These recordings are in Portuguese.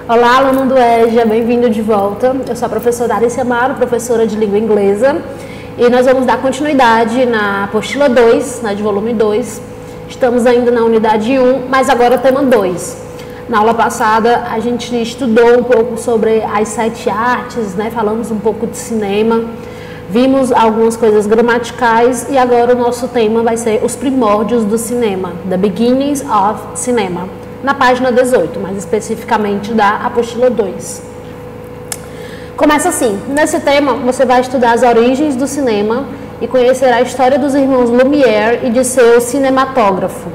Olá, aluno do EJA, bem-vindo de volta. Eu sou a professora Alicia Amaro, professora de língua inglesa, e nós vamos dar continuidade na apostila 2, de volume 2. Estamos ainda na unidade 1, mas agora tema 2. Na aula passada, a gente estudou um pouco sobre as 7 artes, falamos um pouco de cinema, vimos algumas coisas gramaticais e agora o nosso tema vai ser os primórdios do cinema, The Beginnings of Cinema, na página 18, mais especificamente da apostila 2. Começa assim: nesse tema você vai estudar as origens do cinema e conhecer a história dos irmãos Lumière e de seu cinematógrafo.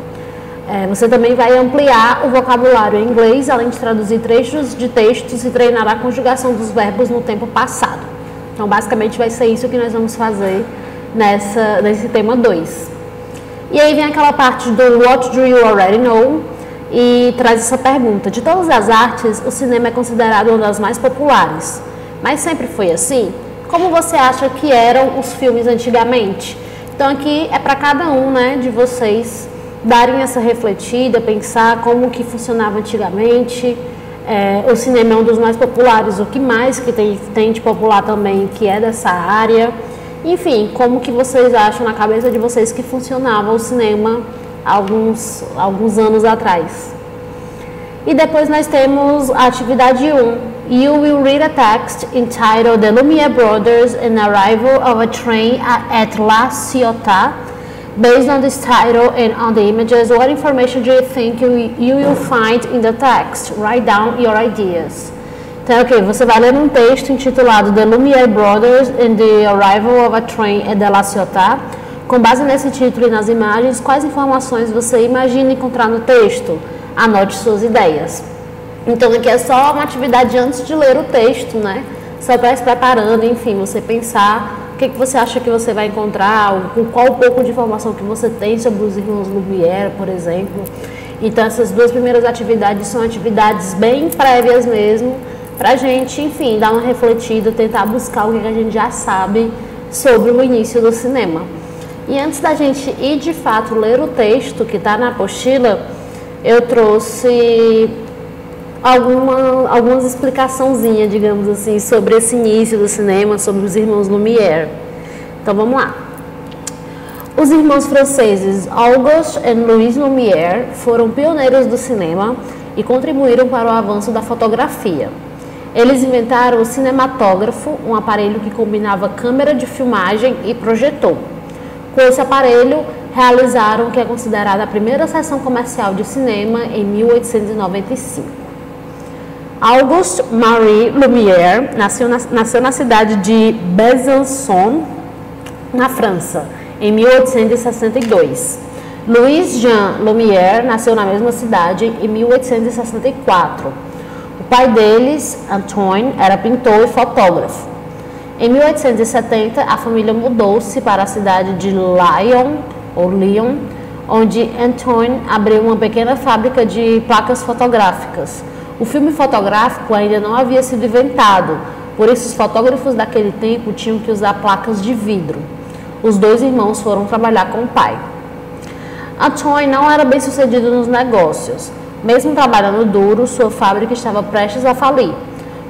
Você também vai ampliar o vocabulário em inglês, além de traduzir trechos de textos e treinar a conjugação dos verbos no tempo passado. Então, basicamente, vai ser isso que nós vamos fazer nesse tema 2. E aí vem aquela parte do What do you already know? E traz essa pergunta: de todas as artes, o cinema é considerado uma das mais populares. Mas sempre foi assim? Como você acha que eram os filmes antigamente? Então, aqui é para cada um, de vocês darem essa refletida, pensar como que funcionava antigamente. O cinema é um dos mais populares, o que mais que tem de popular também, que é dessa área. Enfim, como que vocês acham na cabeça de vocês que funcionava o cinema alguns anos atrás? E depois nós temos a atividade 1. You will read a text entitled The Lumière Brothers and Arrival of a Train at La Ciotat. Based on this title and on the images, what information do you think you will find in the text? Write down your ideas. Então, você vai ler um texto intitulado The Lumière Brothers and the Arrival of a Train at La Ciotat. Com base nesse título e nas imagens, quais informações você imagina encontrar no texto? Anote suas ideias. Então, aqui é só uma atividade antes de ler o texto, Só para se preparando, enfim, você pensar o que você acha que você vai encontrar, qual o pouco de informação que você tem sobre os irmãos Lumière, por exemplo. Então, essas duas primeiras atividades são atividades bem prévias mesmo, para a gente, enfim, dar uma refletida, tentar buscar o que a gente já sabe sobre o início do cinema. E antes da gente ir, de fato, ler o texto que está na apostila, eu trouxe algumas explicaçõezinhas, digamos assim, sobre esse início do cinema, sobre os irmãos Lumière. Então, vamos lá. Os irmãos franceses Auguste e Louis Lumière foram pioneiros do cinema e contribuíram para o avanço da fotografia. Eles inventaram o cinematógrafo, um aparelho que combinava câmera de filmagem e projetor. Com esse aparelho, realizaram o que é considerada a primeira sessão comercial de cinema em 1895. Auguste Marie Lumière nasceu na cidade de Besançon, na França, em 1862. Louis Jean Lumière nasceu na mesma cidade em 1864. O pai deles, Antoine, era pintor e fotógrafo. Em 1870, a família mudou-se para a cidade de Lyon, onde Antoine abriu uma pequena fábrica de placas fotográficas. O filme fotográfico ainda não havia sido inventado, por isso os fotógrafos daquele tempo tinham que usar placas de vidro. Os dois irmãos foram trabalhar com o pai. Antoine não era bem sucedido nos negócios. Mesmo trabalhando duro, sua fábrica estava prestes a falir.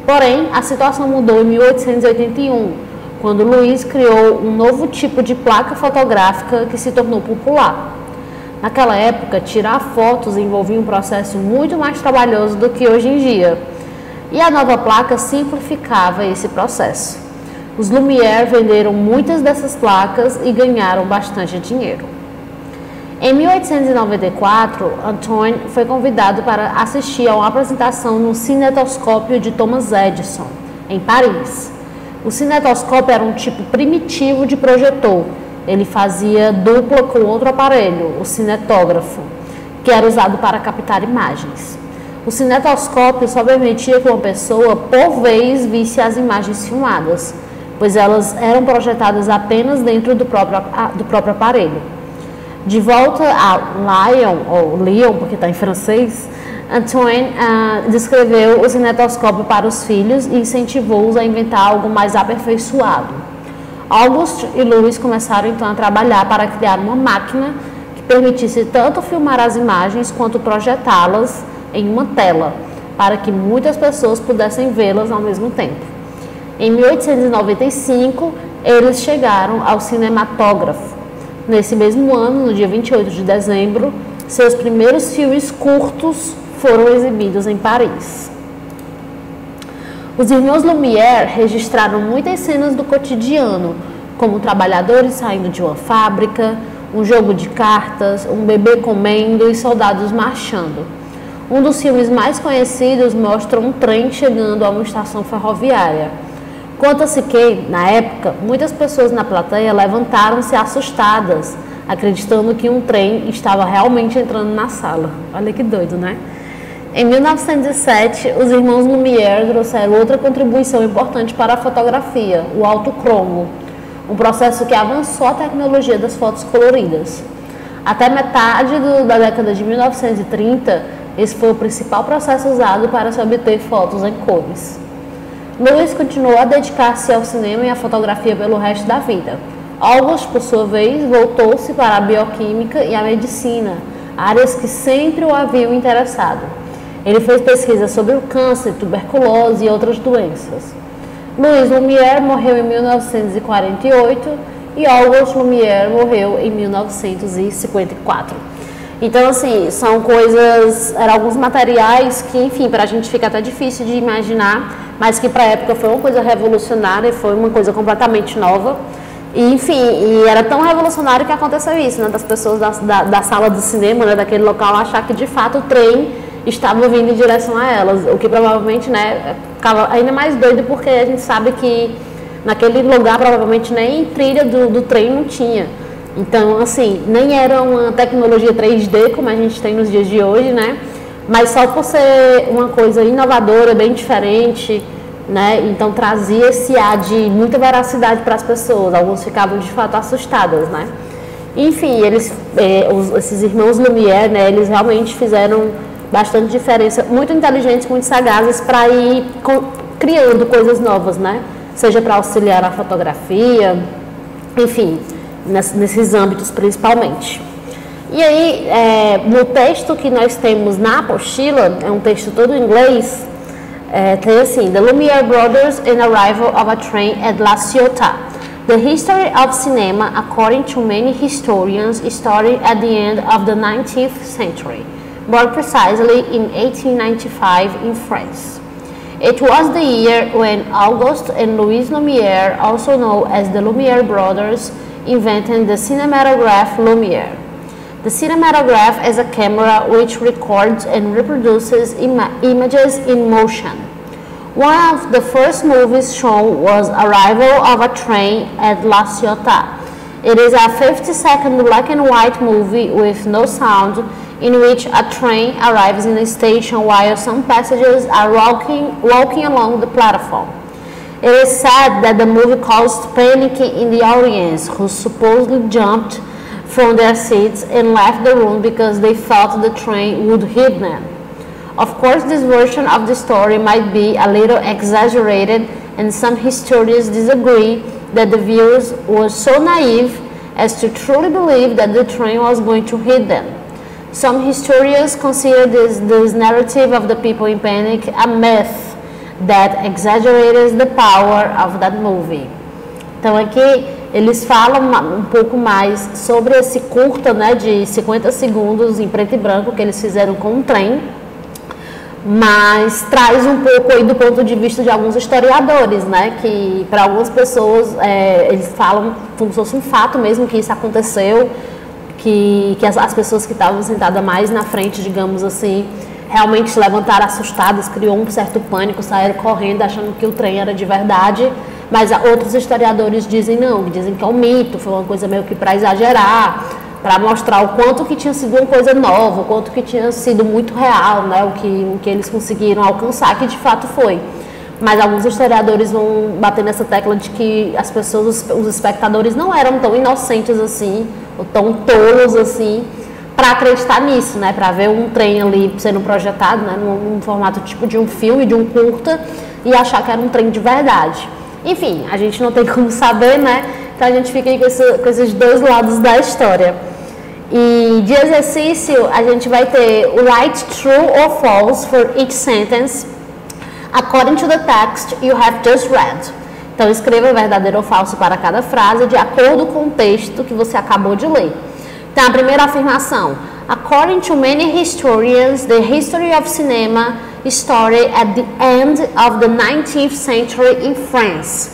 Porém, a situação mudou em 1881, quando Louis criou um novo tipo de placa fotográfica que se tornou popular. Naquela época, tirar fotos envolvia um processo muito mais trabalhoso do que hoje em dia, e a nova placa simplificava esse processo. Os Lumière venderam muitas dessas placas e ganharam bastante dinheiro. Em 1894, Antoine foi convidado para assistir a uma apresentação no cinetoscópio de Thomas Edison, em Paris. O cinetoscópio era um tipo primitivo de projetor. Ele fazia dupla com outro aparelho, o cinetógrafo, que era usado para captar imagens. O cinetoscópio só permitia que uma pessoa, por vez, visse as imagens filmadas, pois elas eram projetadas apenas dentro do próprio aparelho. De volta a Lyon, porque está em francês, Antoine descreveu o cinetoscópio para os filhos e incentivou-os a inventar algo mais aperfeiçoado. Auguste e Louis começaram então a trabalhar para criar uma máquina que permitisse tanto filmar as imagens quanto projetá-las em uma tela, para que muitas pessoas pudessem vê-las ao mesmo tempo. Em 1895, eles chegaram ao cinematógrafo. Nesse mesmo ano, no dia 28 de dezembro, seus primeiros filmes curtos foram exibidos em Paris. Os irmãos Lumière registraram muitas cenas do cotidiano, como trabalhadores saindo de uma fábrica, um jogo de cartas, um bebê comendo e soldados marchando. Um dos filmes mais conhecidos mostra um trem chegando a uma estação ferroviária. Conta-se que, na época, muitas pessoas na plateia levantaram-se assustadas, acreditando que um trem estava realmente entrando na sala. Olha que doido, né? Em 1907, os irmãos Lumière trouxeram outra contribuição importante para a fotografia, o autocromo, um processo que avançou a tecnologia das fotos coloridas. Até metade da década de 1930, esse foi o principal processo usado para se obter fotos em cores. Louis continuou a dedicar-se ao cinema e à fotografia pelo resto da vida. August, por sua vez, voltou-se para a bioquímica e a medicina, áreas que sempre o haviam interessado. Ele fez pesquisas sobre o câncer, tuberculose e outras doenças. Louis Lumière morreu em 1948 e Auguste Lumière morreu em 1954. Então, assim, são coisas, eram alguns materiais que, enfim, para a gente fica até difícil de imaginar, mas que para a época foi uma coisa revolucionária, foi uma coisa completamente nova. E, enfim, e era tão revolucionário que aconteceu isso, né, das pessoas da sala do cinema, né, daquele local, achar que de fato o trem estava vindo em direção a elas, o que provavelmente, né, ficava ainda mais doido porque a gente sabe que naquele lugar provavelmente nem trilha do trem não tinha. Então, assim, nem era uma tecnologia 3D como a gente tem nos dias de hoje, né? Mas só por ser uma coisa inovadora, bem diferente, né? Então trazia esse ar de muita veracidade para as pessoas. Alguns ficavam de fato assustadas, né? Enfim, esses irmãos Lumière, né? Eles realmente fizeram bastante diferença, muito inteligentes, muito sagazes para ir criando coisas novas, né? Seja para auxiliar a fotografia, enfim, nesses âmbitos principalmente. E aí, no texto que nós temos na apostila, é um texto todo em inglês, tem assim: The Lumière Brothers and Arrival of a Train at La Ciotat. The history of cinema, according to many historians, started at the end of the 19th century, more precisely in 1895 in France. It was the year when Auguste and Louis Lumière, also known as the Lumière brothers, invented the cinematograph Lumière. The cinematograph is a camera which records and reproduces images in motion. One of the first movies shown was Arrival of a Train at La Ciotat. It is a 50-second black and white movie with no sound, in which a train arrives in a station while some passengers are walking along the platform. It is said that the movie caused panic in the audience, who supposedly jumped from their seats and left the room because they thought the train would hit them. Of course, this version of the story might be a little exaggerated, and some historians disagree that the viewers were so naive as to truly believe that the train was going to hit them. Some historians consider this narrative of the people in panic a myth that exaggerates the power of that movie. Então aqui eles falam um pouco mais sobre esse curta, né, de 50 segundos em preto e branco que eles fizeram com um trem, mas traz um pouco aí do ponto de vista de alguns historiadores, né, que para algumas pessoas eles falam como se fosse um fato mesmo que isso aconteceu, que as pessoas que estavam sentadas mais na frente, digamos assim, realmente se levantaram assustadas, criou um certo pânico, saíram correndo achando que o trem era de verdade, mas outros historiadores dizem não, dizem que é um mito, foi uma coisa meio que para exagerar, para mostrar o quanto que tinha sido uma coisa nova, o quanto que tinha sido muito real, né, o que eles conseguiram alcançar, que de fato foi. Mas alguns historiadores vão bater nessa tecla de que as pessoas, os espectadores não eram tão inocentes assim, ou tão tolos assim, para acreditar nisso, né, para ver um trem ali sendo projetado, né, num formato tipo de um filme, de um curta, e achar que era um trem de verdade. Enfim, a gente não tem como saber, né, então a gente fica aí com esses dois lados da história. E de exercício, a gente vai ter write true or false for each sentence according to the text you have just read. Então, escreva verdadeiro ou falso para cada frase de acordo com o texto que você acabou de ler. Então, a primeira afirmação. According to many historians, the history of cinema started at the end of the 19th century in France.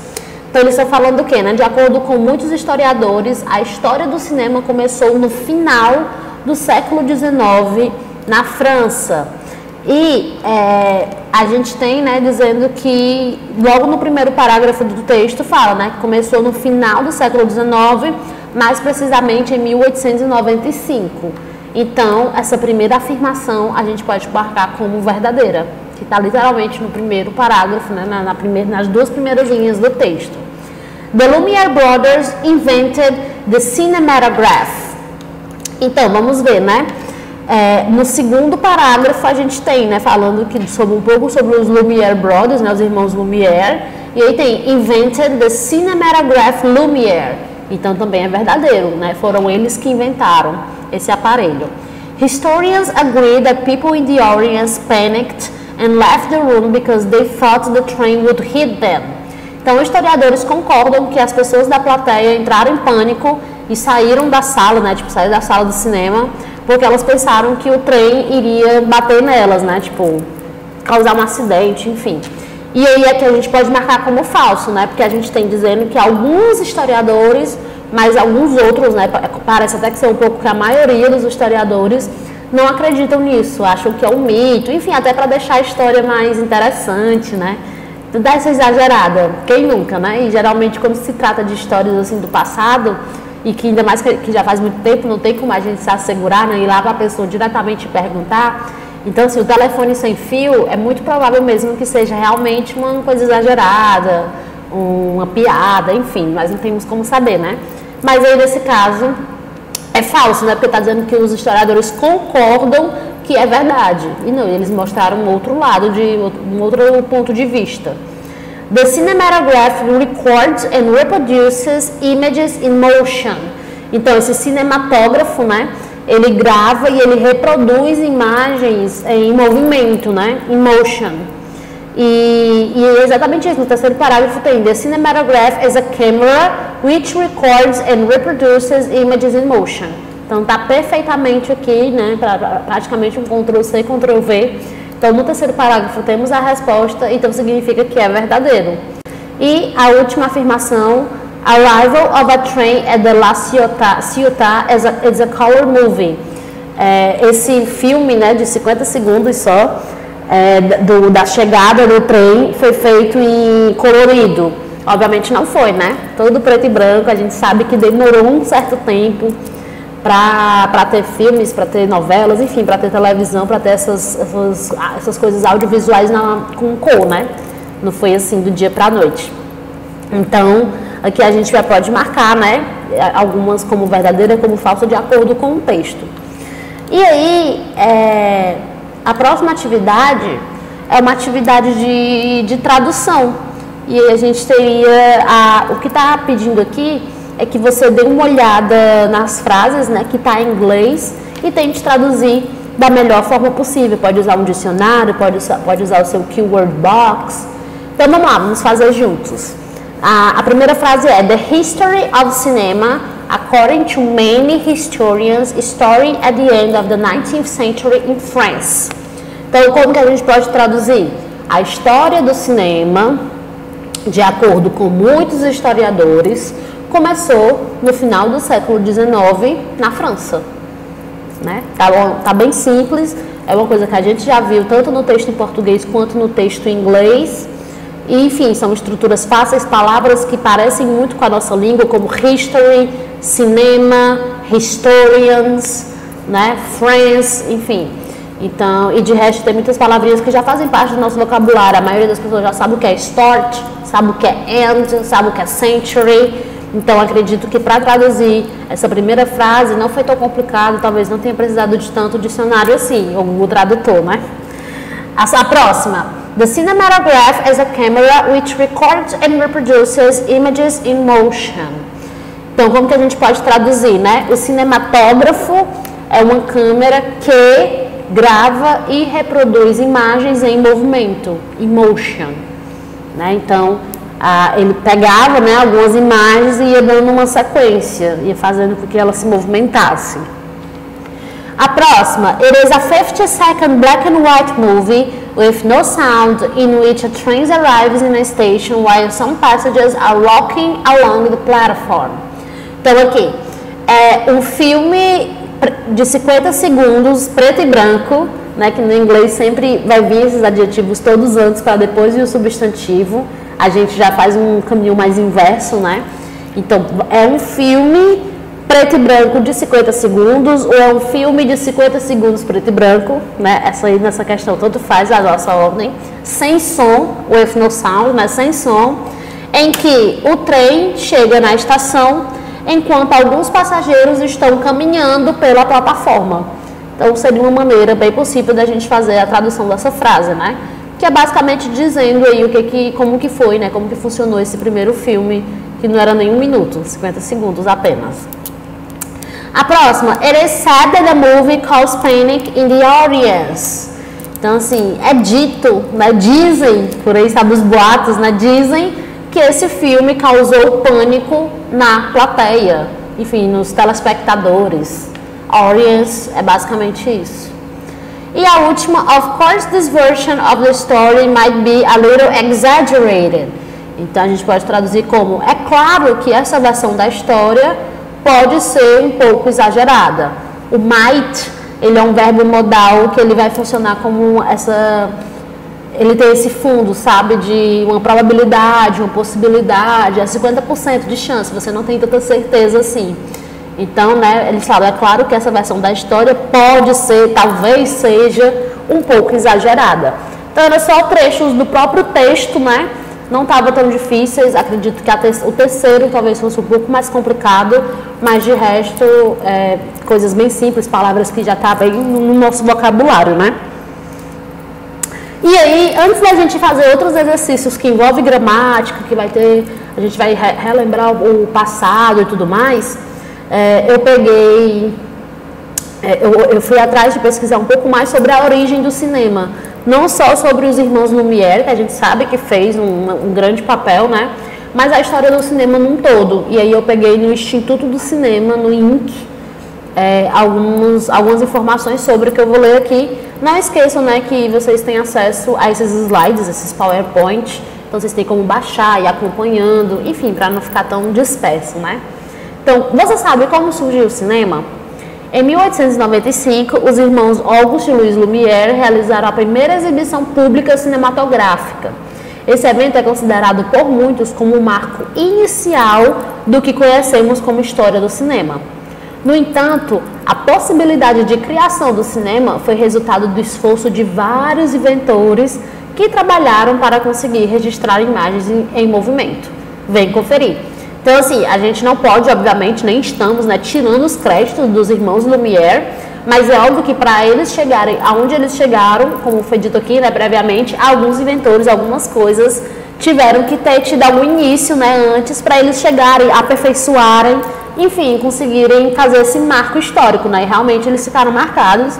Então, eles estão falando do quê, né? De acordo com muitos historiadores, a história do cinema começou no final do século XIX na França. E a gente tem, né, dizendo que logo no primeiro parágrafo do texto fala, né, que começou no final do século XIX, mais precisamente em 1895. Então, essa primeira afirmação a gente pode marcar como verdadeira, que está literalmente no primeiro parágrafo, né, nas duas primeiras linhas do texto. The Lumiere Brothers invented the cinematograph. Então, vamos ver, né? No segundo parágrafo a gente tem, né, falando um pouco sobre os Lumiere Brothers, né, os irmãos Lumiere, e aí tem invented the cinematograph Lumiere. Então também é verdadeiro, né? Foram eles que inventaram esse aparelho. Historians agree that people in the audience panicked and left the room because they thought the train would hit them. Então, historiadores concordam que as pessoas da plateia entraram em pânico e saíram da sala, né? Tipo, saíram da sala do cinema, porque elas pensaram que o trem iria bater nelas, né? Tipo, causar um acidente, enfim. E aí é que a gente pode marcar como falso, né? Porque a gente tem dizendo que alguns historiadores, mas alguns outros, né? Parece até que ser um pouco que a maioria dos historiadores não acreditam nisso, acham que é um mito, enfim, até para deixar a história mais interessante, né? Dá essa exagerada, quem nunca, né? E geralmente quando se trata de histórias assim do passado, e que ainda mais que já faz muito tempo, não tem como a gente se assegurar, né? Ir lá para a pessoa diretamente perguntar. Então, assim, o telefone sem fio é muito provável mesmo que seja realmente uma coisa exagerada, uma piada, enfim, nós não temos como saber, né? Mas aí, nesse caso, é falso, né? Porque está dizendo que os historiadores concordam que é verdade. E não, eles mostraram um outro lado, um outro ponto de vista. The cinematograph records and reproduces images in motion. Então, esse cinematógrafo, né? Ele grava e ele reproduz imagens em movimento, né? In motion. E é exatamente isso. No terceiro parágrafo tem: The cinematograph is a camera which records and reproduces images in motion. Então tá perfeitamente aqui, né? Praticamente um Ctrl+C, Ctrl+V. Então no terceiro parágrafo temos a resposta, então significa que é verdadeiro. E a última afirmação: Arrival of a Train at the La Ciotat is a color movie. Esse filme, né, de 50 segundos só, da chegada do trem, foi feito em colorido. Obviamente não foi, né? Todo preto e branco. A gente sabe que demorou um certo tempo para ter filmes, para ter novelas, enfim, para ter televisão, para ter essas coisas audiovisuais com cor, né? Não foi assim do dia para a noite. Então, aqui a gente pode marcar, né, algumas como verdadeira, como falsa, de acordo com o texto. E aí, a próxima atividade é uma atividade de tradução. E aí a gente teria, o que está pedindo aqui é que você dê uma olhada nas frases, né, que está em inglês e tente traduzir da melhor forma possível. Pode usar um dicionário, pode usar o seu keyword box. Então, vamos lá, vamos fazer juntos. A primeira frase é: The history of cinema, according to many historians, started at the end of the 19th century in France. Então, como que a gente pode traduzir? A história do cinema, de acordo com muitos historiadores, começou no final do século XIX na França. Né? Tá bem simples, é uma coisa que a gente já viu tanto no texto em português quanto no texto em inglês. E, enfim, são estruturas fáceis, palavras que parecem muito com a nossa língua, como history, cinema, historians, né, France, enfim. Então, e de resto tem muitas palavrinhas que já fazem parte do nosso vocabulário. A maioria das pessoas já sabe o que é start, sabe o que é end, sabe o que é century. Então, acredito que para traduzir essa primeira frase não foi tão complicado, talvez não tenha precisado de tanto dicionário assim, ou o tradutor, né? A próxima. The cinematograph is a camera which records and reproduces images in motion. Então, como que a gente pode traduzir, né? O cinematógrafo é uma câmera que grava e reproduz imagens em movimento, in motion, né? Então, ele pegava, né, algumas imagens e ia dando uma sequência, ia fazendo com que ela se movimentasse. A próxima, it is a 50-second black and white movie with no sound in which a train arrives in a station while some passengers are walking along the platform. Então aqui, é um filme de 50 segundos, preto e branco, né, que no inglês sempre vai vir esses adjetivos todos antes para depois vir o substantivo. A gente já faz um caminho mais inverso, né? Então, é um filme preto e branco de 50 segundos ou é um filme de 50 segundos preto e branco, né? Essa aí, nessa questão, tanto faz a nossa ordem. Sem som, with no sound, mas sem som, em que o trem chega na estação enquanto alguns passageiros estão caminhando pela plataforma. Então, seria uma maneira bem possível da gente fazer a tradução dessa frase, né? Que é basicamente dizendo aí como que foi, né? Como que funcionou esse primeiro filme, que não era nem 1 minuto, 50 segundos apenas. A próxima, it is said that the movie caused panic in the audience. Então, assim, é dito, né? Dizem, por aí sabe os boatos, né? Dizem que esse filme causou pânico na plateia, enfim, nos telespectadores. Audience é basicamente isso. E a última, of course this version of the story might be a little exaggerated. Então a gente pode traduzir como, é claro que essa versão da história pode ser um pouco exagerada. O might, ele é um verbo modal que ele vai funcionar como ele tem esse fundo, sabe, de uma probabilidade, uma possibilidade, é 50% de chance, você não tem tanta certeza assim. Então, né, eles falam, é claro que essa versão da história pode ser, talvez seja um pouco exagerada. Então, eram só trechos do próprio texto, né, não estava tão difíceis, acredito que o terceiro talvez fosse um pouco mais complicado, mas de resto, coisas bem simples, palavras que já estão bem no nosso vocabulário, né. E aí, antes da gente fazer outros exercícios que envolvem gramática, a gente vai relembrar o passado e tudo mais, eu fui atrás de pesquisar um pouco mais sobre a origem do cinema, não só sobre os irmãos Lumière, que a gente sabe que fez um grande papel, né? Mas a história do cinema num todo. E aí eu peguei no Instituto do Cinema, no INC, algumas informações sobre o que eu vou ler aqui. Não esqueçam, né, que vocês têm acesso a esses slides, esses PowerPoint, então vocês têm como baixar e ir acompanhando, enfim, para não ficar tão disperso, né? Então, você sabe como surgiu o cinema? Em 1895, os irmãos Auguste e Louis Lumière realizaram a primeira exibição pública cinematográfica. Esse evento é considerado por muitos como o marco inicial do que conhecemos como história do cinema. No entanto, a possibilidade de criação do cinema foi resultado do esforço de vários inventores que trabalharam para conseguir registrar imagens em movimento. Vem conferir. Então, assim, a gente não pode, obviamente, nem estamos, né, tirando os créditos dos irmãos Lumière, mas é óbvio que para eles chegarem aonde eles chegaram, como foi dito aqui, né, previamente, alguns inventores, algumas coisas tiveram que ter tido algum início, né, antes para eles chegarem, aperfeiçoarem, enfim, conseguirem fazer esse marco histórico, né, e realmente eles ficaram marcados.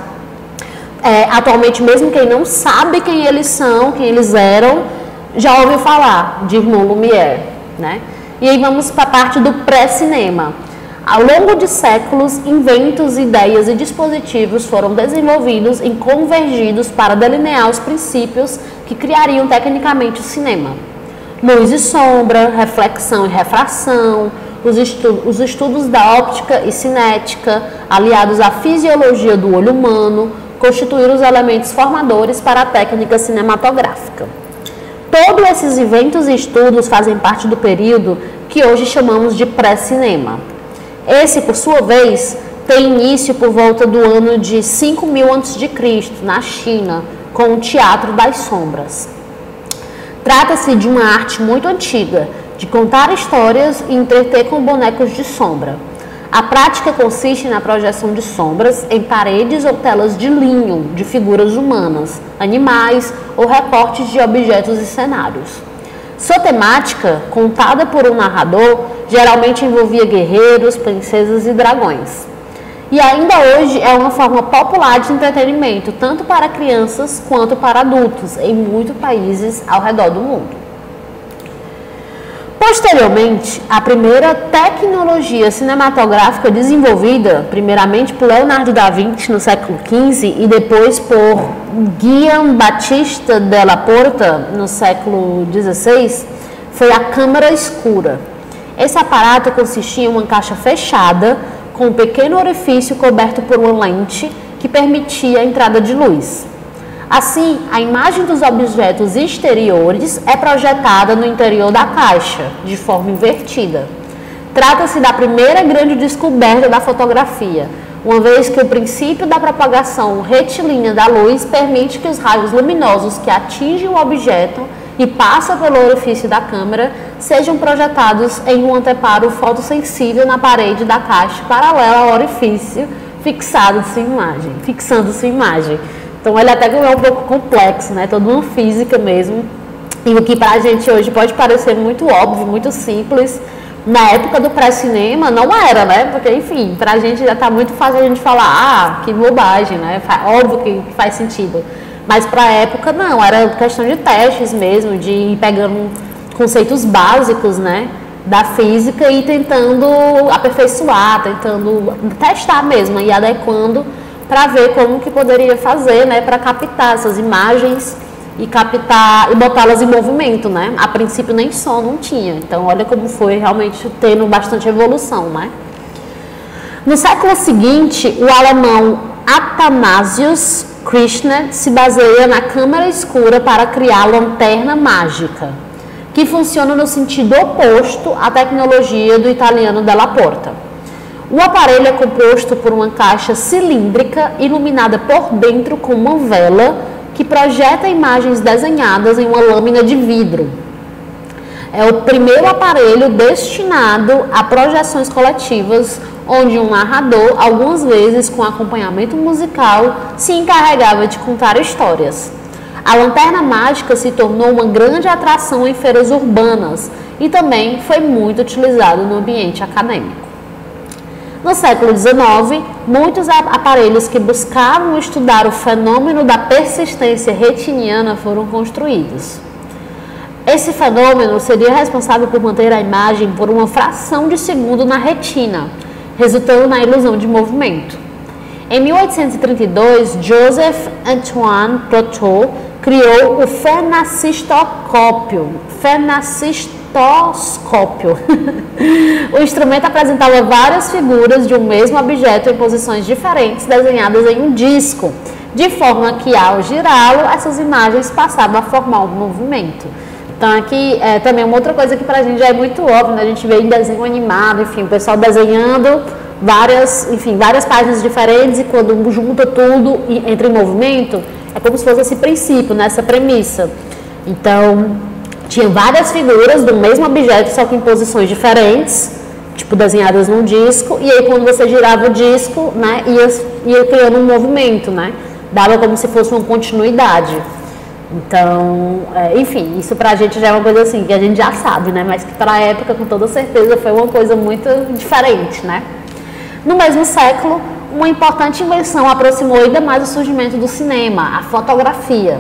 Atualmente, mesmo quem não sabe quem eles são, quem eles eram, já ouviu falar de irmão Lumière, né? E aí vamos para a parte do pré-cinema. Ao longo de séculos, inventos, ideias e dispositivos foram desenvolvidos e convergidos para delinear os princípios que criariam tecnicamente o cinema. Luz e sombra, reflexão e refração, os estudos da óptica e cinética, aliados à fisiologia do olho humano, constituíram os elementos formadores para a técnica cinematográfica. Todos esses inventos e estudos fazem parte do período que hoje chamamos de pré-cinema. Esse, por sua vez, tem início por volta do ano de 5000 a.C., na China, com o Teatro das Sombras. Trata-se de uma arte muito antiga, de contar histórias e entreter com bonecos de sombra. A prática consiste na projeção de sombras em paredes ou telas de linho de figuras humanas, animais ou recortes de objetos e cenários. Sua temática, contada por um narrador, geralmente envolvia guerreiros, princesas e dragões. E ainda hoje é uma forma popular de entretenimento, tanto para crianças quanto para adultos, em muitos países ao redor do mundo. Posteriormente, a primeira tecnologia cinematográfica desenvolvida, primeiramente por Leonardo da Vinci no século XV e depois por Guillaume Battista della Porta no século XVI, foi a câmara escura. Esse aparato consistia em uma caixa fechada com um pequeno orifício coberto por uma lente que permitia a entrada de luz. Assim, a imagem dos objetos exteriores é projetada no interior da caixa, de forma invertida. Trata-se da primeira grande descoberta da fotografia, uma vez que o princípio da propagação retilínea da luz permite que os raios luminosos que atingem o objeto e passam pelo orifício da câmera sejam projetados em um anteparo fotossensível na parede da caixa paralela ao orifício fixando sua imagem. Então ele até é um pouco complexo, né? Toda uma física mesmo. E o que pra gente hoje pode parecer muito óbvio, muito simples, na época do pré-cinema não era, né? Porque, enfim, pra gente já tá muito fácil a gente falar, que bobagem, né? Óbvio que faz sentido. Mas pra época não, era questão de testes mesmo, de ir pegando conceitos básicos, né? Da física e tentando aperfeiçoar, tentando testar mesmo e adequando para ver como que poderia fazer, né, para captar essas imagens e captar e botá-las em movimento, né? A princípio nem som não tinha. Então olha como foi realmente tendo bastante evolução, né? No século seguinte, o alemão Athanasius Kirchner se baseia na câmara escura para criar a lanterna mágica, que funciona no sentido oposto à tecnologia do italiano Della Porta. O aparelho é composto por uma caixa cilíndrica iluminada por dentro com uma vela que projeta imagens desenhadas em uma lâmina de vidro. É o primeiro aparelho destinado a projeções coletivas, onde um narrador, algumas vezes com acompanhamento musical, se encarregava de contar histórias. A lanterna mágica se tornou uma grande atração em feiras urbanas e também foi muito utilizado no ambiente acadêmico. No século XIX, muitos aparelhos que buscavam estudar o fenômeno da persistência retiniana foram construídos. Esse fenômeno seria responsável por manter a imagem por uma fração de segundo na retina, resultando na ilusão de movimento. Em 1832, Joseph Antoine Protot criou o fenacistoscópio. O instrumento apresentava várias figuras de um mesmo objeto em posições diferentes, desenhadas em um disco, de forma que ao girá-lo, essas imagens passavam a formar um movimento. Então aqui também uma outra coisa que pra gente já é muito óbvio, né? A gente vê em desenho animado, enfim, o pessoal desenhando várias páginas diferentes e quando junta tudo e entra em movimento, é como se fosse esse princípio, né? Essa premissa. Então, tinha várias figuras do mesmo objeto, só que em posições diferentes, tipo desenhadas num disco, e aí quando você girava o disco, né, ia criando um movimento, né? Dava como se fosse uma continuidade. Então, enfim, isso pra gente já é uma coisa assim, que a gente já sabe, né? Mas que pra época, com toda certeza, foi uma coisa muito diferente, né? No mesmo século, uma importante invenção aproximou ainda mais o surgimento do cinema, a fotografia.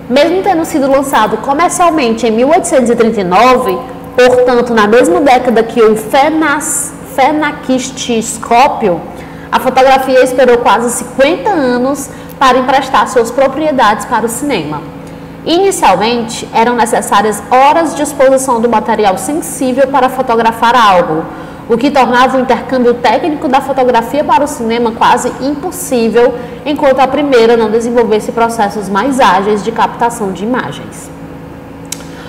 Mesmo tendo sido lançado comercialmente em 1839, portanto, na mesma década que o fenakistoscópio, a fotografia esperou quase 50 anos para emprestar suas propriedades para o cinema. Inicialmente, eram necessárias horas de exposição do material sensível para fotografar algo, o que tornava o intercâmbio técnico da fotografia para o cinema quase impossível, enquanto a primeira não desenvolvesse processos mais ágeis de captação de imagens.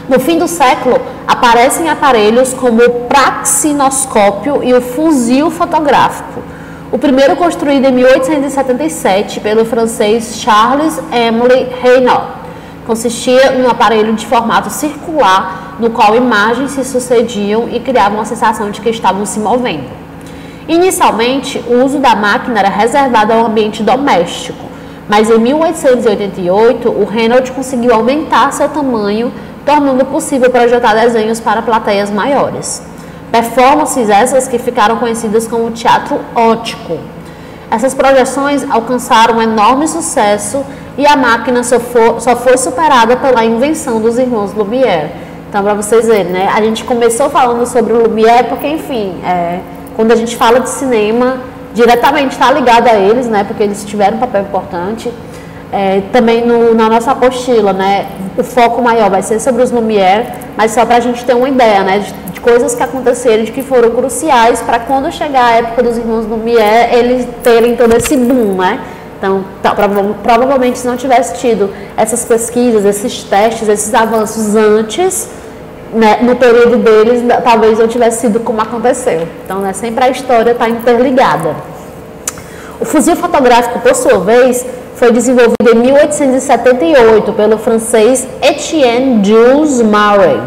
No fim do século, aparecem aparelhos como o praxinoscópio e o fuzil fotográfico. O primeiro construído em 1877 pelo francês Charles-Émile Regnault. Consistia em um aparelho de formato circular, no qual imagens se sucediam e criavam a sensação de que estavam se movendo. Inicialmente, o uso da máquina era reservado ao ambiente doméstico, mas em 1888, o Regnault conseguiu aumentar seu tamanho tornando possível projetar desenhos para plateias maiores. Performances essas que ficaram conhecidas como teatro óptico. Essas projeções alcançaram um enorme sucesso e a máquina só foi superada pela invenção dos irmãos Lumière. Então, para vocês verem, né? A gente começou falando sobre o Lumière porque, enfim, quando a gente fala de cinema, diretamente está ligado a eles, né? Porque eles tiveram um papel importante. Também na nossa apostila, né? O foco maior vai ser sobre os Lumière, mas só para a gente ter uma ideia, né? De coisas que aconteceram, de que foram cruciais para quando chegar a época dos irmãos Lumière, eles terem todo esse boom, né? Então, provavelmente se não tivesse tido essas pesquisas, esses testes, esses avanços antes, né, no período deles, talvez não tivesse sido como aconteceu. Então, né, sempre a história está interligada. O fuzil fotográfico, por sua vez, foi desenvolvido em 1878 pelo francês Etienne Jules Maury.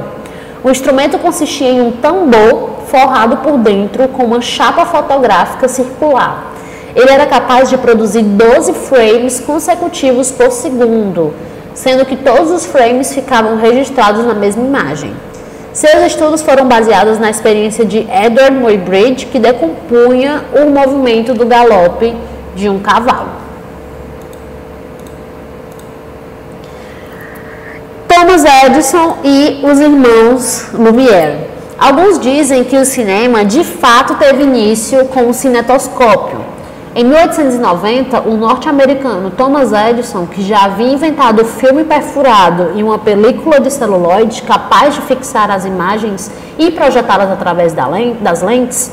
O instrumento consistia em um tambor forrado por dentro com uma chapa fotográfica circular. Ele era capaz de produzir 12 frames consecutivos por segundo, sendo que todos os frames ficavam registrados na mesma imagem. Seus estudos foram baseados na experiência de Edward Muybridge, que decompunha o movimento do galope de um cavalo. Thomas Edison e os irmãos Lumière. Alguns dizem que o cinema de fato teve início com o cinetoscópio. Em 1890, o norte-americano Thomas Edison, que já havia inventado o filme perfurado e uma película de celuloide capaz de fixar as imagens e projetá-las através das lentes,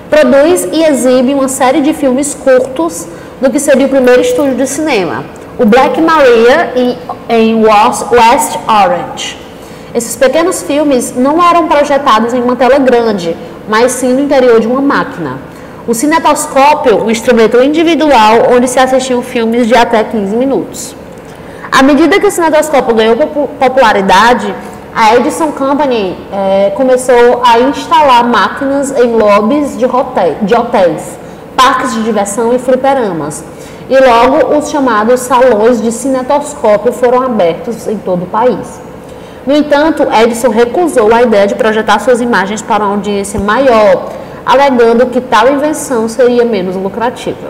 produz e exibe uma série de filmes curtos do que seria o primeiro estúdio de cinema, o Black Maria em West Orange. Esses pequenos filmes não eram projetados em uma tela grande, mas sim no interior de uma máquina. O cinetoscópio, um instrumento individual onde se assistiam filmes de até 15 minutos. À medida que o cinetoscópio ganhou popularidade, a Edison Company começou a instalar máquinas em lobbies de hotéis, parques de diversão e fliperamas. E logo os chamados salões de cinetoscópio foram abertos em todo o país. No entanto, Edison recusou a ideia de projetar suas imagens para uma audiência maior, alegando que tal invenção seria menos lucrativa.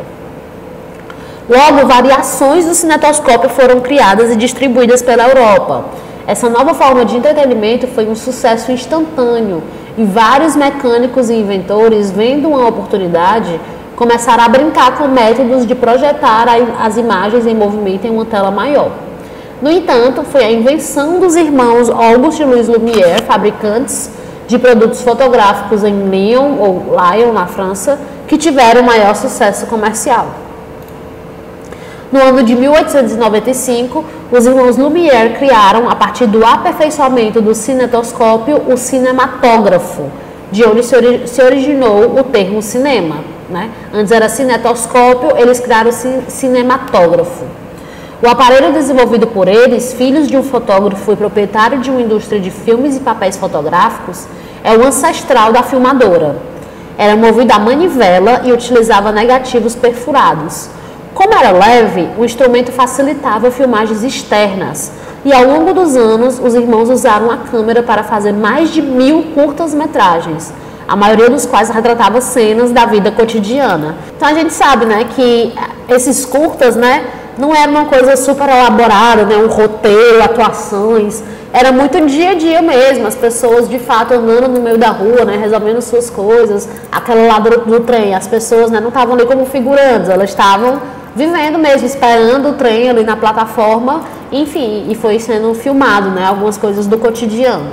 Logo, variações do cinetoscópio foram criadas e distribuídas pela Europa. Essa nova forma de entretenimento foi um sucesso instantâneo e vários mecânicos e inventores, vendo uma oportunidade, começaram a brincar com métodos de projetar as imagens em movimento em uma tela maior. No entanto, foi a invenção dos irmãos Auguste e Louis Lumière, fabricantes de produtos fotográficos em Lyon, na França, que tiveram maior sucesso comercial. No ano de 1895, os irmãos Lumière criaram, a partir do aperfeiçoamento do cinetoscópio, o cinematógrafo, de onde se originou o termo cinema, né? Antes era cinetoscópio, eles criaram o cinematógrafo. O aparelho desenvolvido por eles, filhos de um fotógrafo e proprietário de uma indústria de filmes e papéis fotográficos, é o ancestral da filmadora. Era movido a manivela e utilizava negativos perfurados. Como era leve, o instrumento facilitava filmagens externas e ao longo dos anos os irmãos usaram a câmera para fazer mais de 1000 curtas-metragens, a maioria dos quais retratava cenas da vida cotidiana. Então a gente sabe, né, que esses curtas, né, não era uma coisa super elaborada, né, um roteiro, atuações, era muito dia a dia mesmo, as pessoas de fato andando no meio da rua, né, resolvendo suas coisas, aquela lá do trem, as pessoas, né, não estavam ali como figurantes, elas estavam vivendo mesmo, esperando o trem ali na plataforma, enfim, e foi sendo filmado, né, algumas coisas do cotidiano.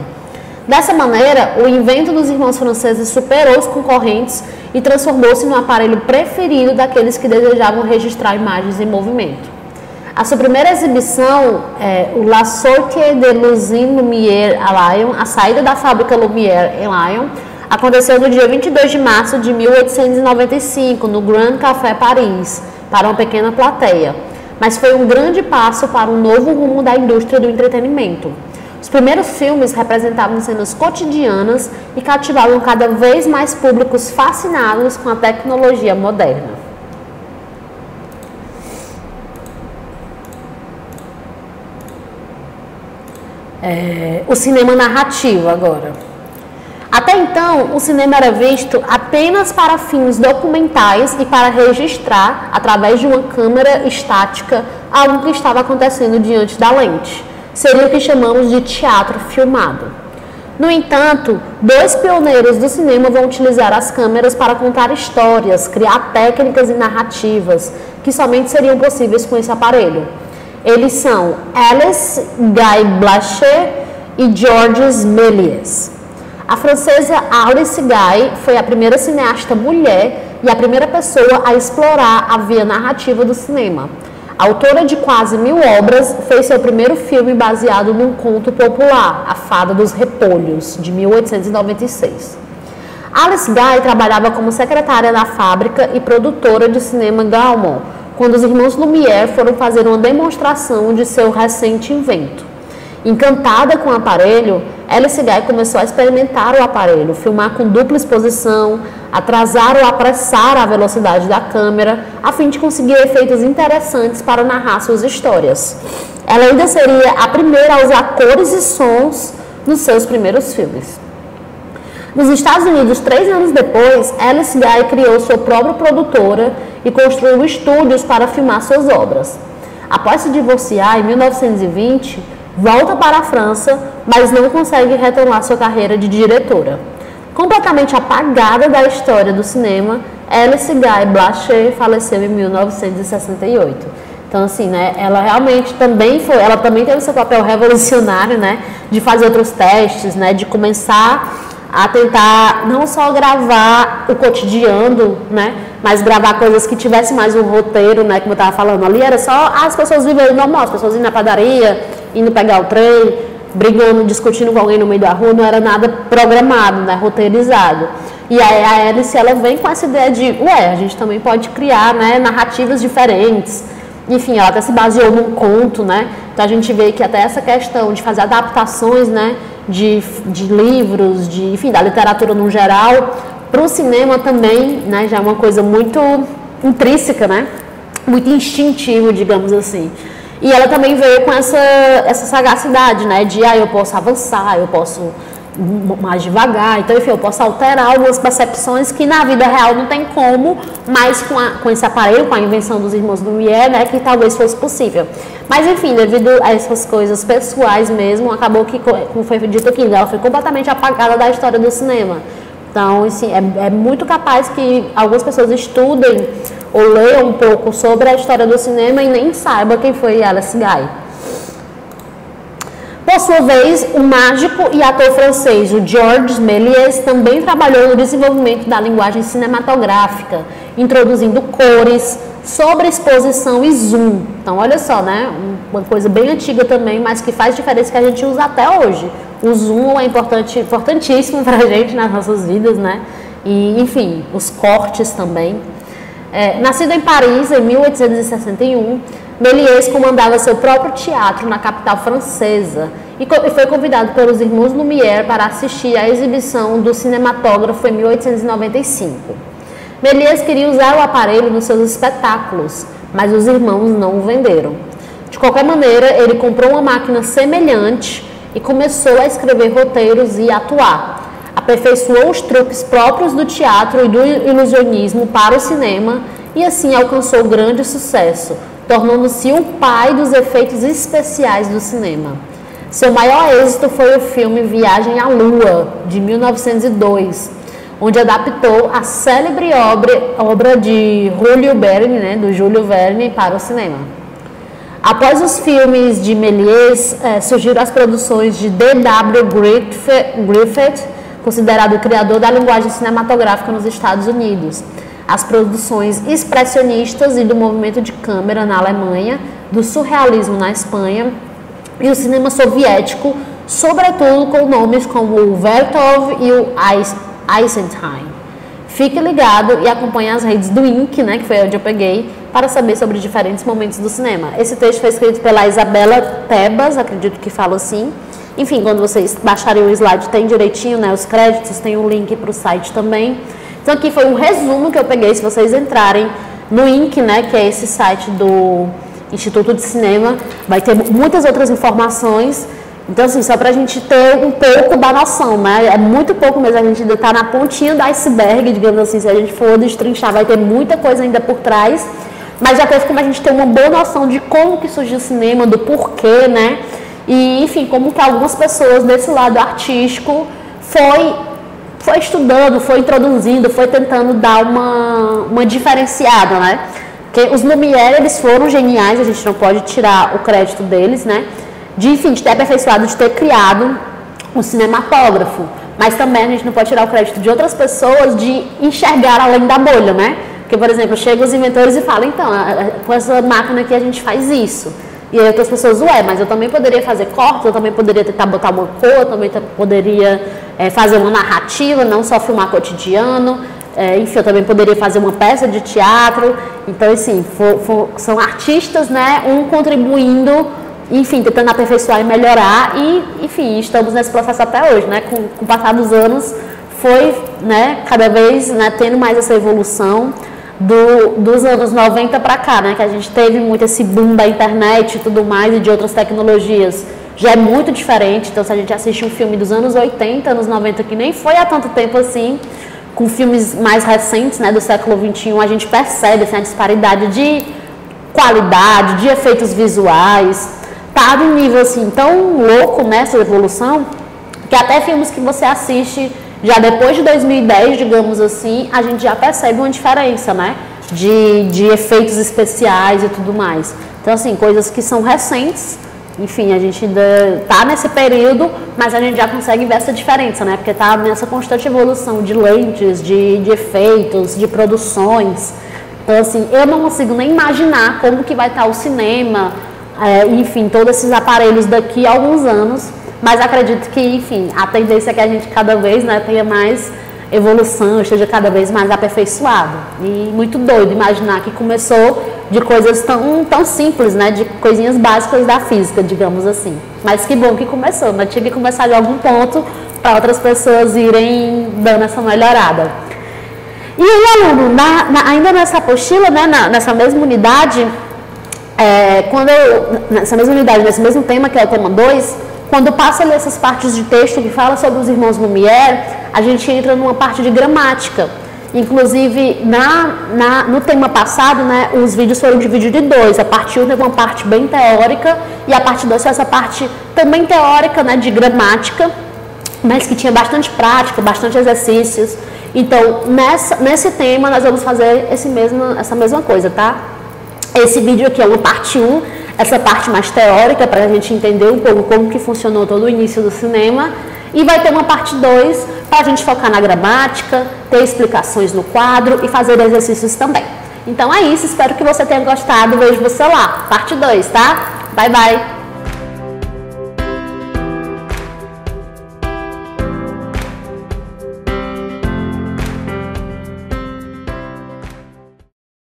Dessa maneira, o invento dos irmãos franceses superou os concorrentes e transformou-se no aparelho preferido daqueles que desejavam registrar imagens em movimento. A sua primeira exibição, o La Sortie de l'usine Lumière à Lyon, a saída da fábrica Lumière em Lyon, aconteceu no dia 22 de março de 1895, no Grand Café Paris, para uma pequena plateia. Mas foi um grande passo para um novo rumo da indústria do entretenimento. Os primeiros filmes representavam cenas cotidianas e cativavam cada vez mais públicos fascinados com a tecnologia moderna. o cinema narrativo agora. Até então, o cinema era visto apenas para fins documentais e para registrar, através de uma câmera estática, algo que estava acontecendo diante da lente. Seria o que chamamos de teatro filmado. No entanto, dois pioneiros do cinema vão utilizar as câmeras para contar histórias, criar técnicas e narrativas que somente seriam possíveis com esse aparelho. Eles são Alice Guy Blaché e Georges Méliès. A francesa Alice Guy foi a primeira cineasta mulher e a primeira pessoa a explorar a via narrativa do cinema. Autora de quase 1000 obras, fez seu primeiro filme baseado num conto popular, A Fada dos Repolhos, de 1896. Alice Guy trabalhava como secretária na fábrica e produtora de cinema Gaumont, quando os irmãos Lumière foram fazer uma demonstração de seu recente invento. Encantada com o aparelho, Alice Guy começou a experimentar o aparelho, filmar com dupla exposição, atrasar ou apressar a velocidade da câmera, a fim de conseguir efeitos interessantes para narrar suas histórias. Ela ainda seria a primeira a usar cores e sons nos seus primeiros filmes. Nos Estados Unidos, 3 anos depois, Alice Guy criou sua própria produtora e construiu estúdios para filmar suas obras. Após se divorciar, em 1920, volta para a França, mas não consegue retomar sua carreira de diretora. Completamente apagada da história do cinema, Alice Guy Blaché faleceu em 1968. Então, assim, né, ela realmente também teve seu papel revolucionário, né, de fazer outros testes, né, de começar a tentar não só gravar o cotidiano, né, mas gravar coisas que tivessem mais um roteiro, né, como eu estava falando ali, era só as pessoas vivendo normal, as pessoas indo na padaria, indo pegar o trem, brigando, discutindo com alguém no meio da rua, não era nada programado, né, roteirizado. E aí a Alice, ela vem com essa ideia de, a gente também pode criar, né, narrativas diferentes. Enfim, ela até se baseou num conto, né, então a gente vê que até essa questão de fazer adaptações, né, de livros, enfim, da literatura no geral, para o cinema também, né, já é uma coisa muito intrínseca, né, muito instintivo, digamos assim. E ela também veio com essa sagacidade, né, de eu posso avançar, eu posso mais devagar, então enfim, eu posso alterar algumas percepções que na vida real não tem como, mas com esse aparelho, com a invenção dos irmãos Lumière, né, que talvez fosse possível. Mas enfim, devido a essas coisas pessoais mesmo, acabou que, como foi dito aqui, ela foi completamente apagada da história do cinema. Então, assim, é muito capaz que algumas pessoas estudem ou leiam um pouco sobre a história do cinema e nem saibam quem foi Alice Guy. Por sua vez, o mágico e ator francês, o Georges Méliès, também trabalhou no desenvolvimento da linguagem cinematográfica, introduzindo cores, sobreexposição e zoom. Então, olha só, né? Uma coisa bem antiga também, mas que faz diferença, que a gente usa até hoje. O zoom é importantíssimo para a gente nas nossas vidas, né? E, enfim, os cortes também. Nascido em Paris em 1861, Méliès comandava seu próprio teatro na capital francesa e foi convidado pelos irmãos Lumière para assistir à exibição do cinematógrafo em 1895. Méliès queria usar o aparelho nos seus espetáculos, mas os irmãos não o venderam. De qualquer maneira, ele comprou uma máquina semelhante e começou a escrever roteiros e atuar. Aperfeiçoou os truques próprios do teatro e do ilusionismo para o cinema e assim alcançou grande sucesso, tornando-se o pai dos efeitos especiais do cinema. Seu maior êxito foi o filme Viagem à Lua, de 1902, onde adaptou a célebre obra de Júlio Verne, né, do Júlio Verne, para o cinema. Após os filmes de Méliès, surgiram as produções de D.W. Griffith, considerado o criador da linguagem cinematográfica nos Estados Unidos, as produções expressionistas e do movimento de câmera na Alemanha, do surrealismo na Espanha e o cinema soviético, sobretudo com nomes como o Vertov e o Eisenstein. Fique ligado e acompanhe as redes do INC, né, que foi onde eu peguei, para saber sobre diferentes momentos do cinema. Esse texto foi escrito pela Isabela Tebas, acredito que falo assim. Enfim, quando vocês baixarem o slide tem direitinho, né, os créditos, tem um link para o site também. Então aqui foi um resumo que eu peguei, se vocês entrarem no INC, né, que é esse site do Instituto de Cinema, vai ter muitas outras informações Então, assim, só para a gente ter um pouco da noção, né? É muito pouco mesmo, a gente ainda está na pontinha do iceberg, digamos assim, se a gente for destrinchar, vai ter muita coisa ainda por trás, mas já teve como a gente ter uma boa noção de como que surgiu o cinema, do porquê, né? E, enfim, como que algumas pessoas desse lado artístico foi estudando, foi introduzindo, foi tentando dar uma diferenciada, né? Porque os Lumière, eles foram geniais, a gente não pode tirar o crédito deles, né? De ter aperfeiçoado, de ter criado um cinematógrafo. Mas também a gente não pode tirar o crédito de outras pessoas de enxergar além da bolha, né? Porque, por exemplo, chegam os inventores e falam, então, com essa máquina aqui a gente faz isso. E aí outras pessoas, mas eu também poderia fazer cortes, eu também poderia tentar botar uma cor, eu também poderia fazer uma narrativa, não só filmar cotidiano. Enfim, eu também poderia fazer uma peça de teatro. Então, assim, são artistas, né? Um contribuindo, enfim, tentando aperfeiçoar e melhorar. E, enfim, estamos nesse processo até hoje, né? Com o passar dos anos, foi, né, cada vez, né, tendo mais essa evolução dos anos 90 para cá, né? Que a gente teve muito esse boom da internet e tudo mais, e de outras tecnologias. Já é muito diferente. Então, se a gente assiste um filme dos anos 80, anos 90, que nem foi há tanto tempo assim, com filmes mais recentes, né, do século XXI, a gente percebe assim, a disparidade de qualidade, de efeitos visuais, tá num nível assim tão louco nessa evolução, que até filmes que você assiste já depois de 2010, digamos assim, a gente já percebe uma diferença, né, de efeitos especiais e tudo mais. Então, assim, coisas que são recentes. Enfim, a gente ainda está nesse período, mas a gente já consegue ver essa diferença, né? Porque está nessa constante evolução de lentes, de efeitos, de produções. Então, assim, eu não consigo nem imaginar como que vai estar o cinema, enfim, todos esses aparelhos daqui a alguns anos, mas acredito que, enfim, a tendência é que a gente cada vez, né, tenha mais evolução, esteja cada vez mais aperfeiçoado. E muito doido imaginar que começou de coisas tão simples, né, de coisinhas básicas da física, digamos assim. Mas que bom que começou, mas tinha que começar de algum ponto para outras pessoas irem dando essa melhorada. E aí, aluno, ainda nessa apostila, né, nessa mesma unidade, nessa mesma unidade, nesse mesmo tema, que é o tema 2, quando passa ali essas partes de texto que fala sobre os irmãos Lumière, a gente entra numa parte de gramática. Inclusive, no tema passado, né, os vídeos foram divididos em 2. A parte 1 teve uma parte bem teórica e a parte 2 foi essa parte também teórica, né, de gramática, mas que tinha bastante prática, bastante exercícios. Então, nesse tema, nós vamos fazer essa mesma coisa, tá? Esse vídeo aqui é uma parte 1, essa parte mais teórica, para a gente entender um pouco como que funcionou todo o início do cinema. E vai ter uma parte 2 para a gente focar na gramática, ter explicações no quadro e fazer exercícios também. Então é isso, espero que você tenha gostado. Vejo você lá, parte 2, tá? Bye, bye!